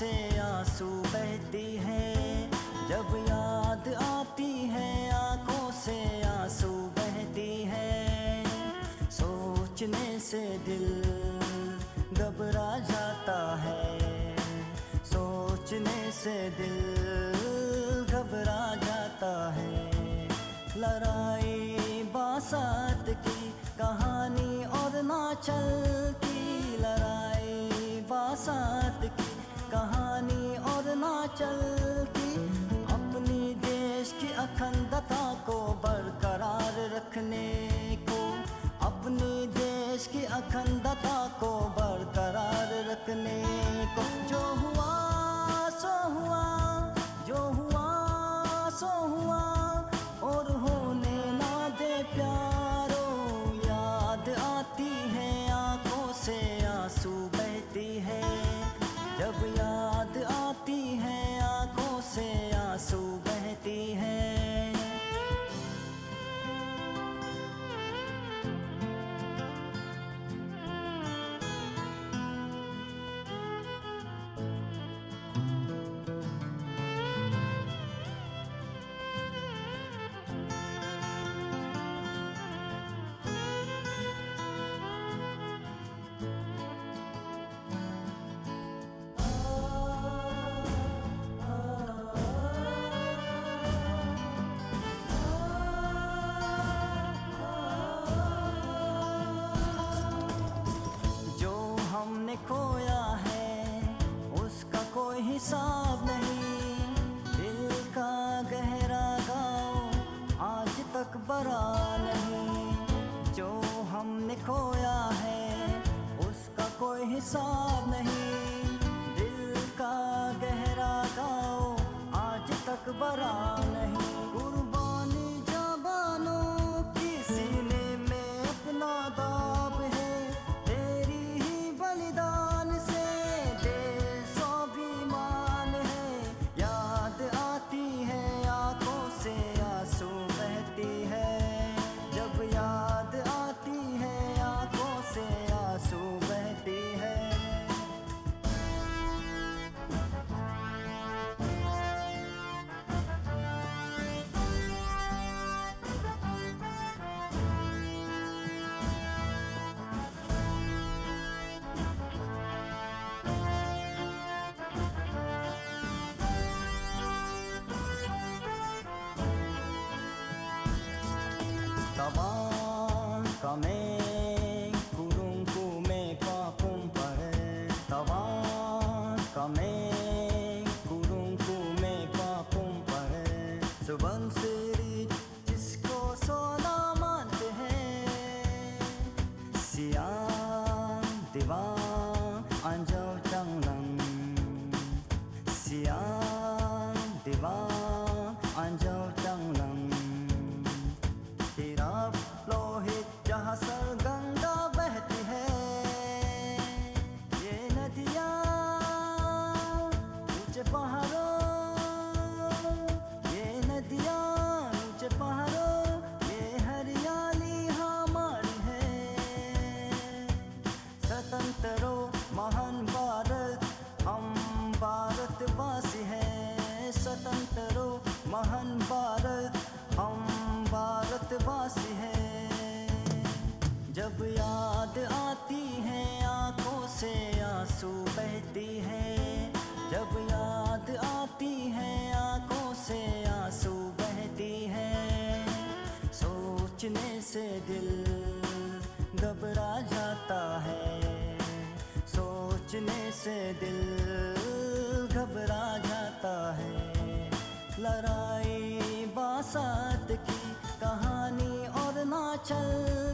से आंसू बहती है। जब याद आती है आंखों से आंसू बहती है। सोचने से दिल घबरा जाता है। सोचने से दिल घबरा जाता है। लड़ाई बासात की कहानी और ना चलती। लड़ाई बासात की कहानी और ना चलती। अपनी देश की अखंडता को बरकरार रखने को, अपनी देश की अखंडता को बरकरार रखने को। जो हुआ सो हुआ, जो हुआ सो हुआ, और होने ना दे प्यारो। याद आती है आंखों से आंसू बहती है। जब याद आती है आंखों से आंसू बहती है। हमने खोया है उसका कोई हिसाब नहीं। दिल का गहरा घाव आज तक भरा नहीं। जो हमने खोया है उसका कोई हिसाब नहीं। दिल का गहरा घाव आज तक भरा नहीं। कुर्बानी जवानों की सीने में अपना दाब है। बलिदान से देश स्वाभिमान है। याद आती है आंखों से आंसू बहती है। जब याद आती है आंखों से आंसू बहती है। Tabang kami kurung kume pakumpare. Tabang kami kurung kume pakumpare. सुबंसिरी जिसको सोना मानते हैं। सियाम दीवान अंजौ चंगलंग। सियाम दीवान अंजौ चंगलंग। तेरा लोहित जहाँ सरगंगा बहती है। ये नदियाँ ऊंचे पहाड़ों, ये नदियाँ ऊंचे पहाड़ों, ये हरियाली हमारी है। स्वतंत्र महान भारत हम भारतवासी हैं। स्वतंत्र महान भारत हम भारतवासी हैं। जब याद आती है आंखों से आंसू बहती है। जब याद आती है आंखों से आंसू बहती है। सोचने से दिल घबरा जाता है। सोचने से दिल घबरा जाता है। लड़ाई बासात की कहानी और ना चल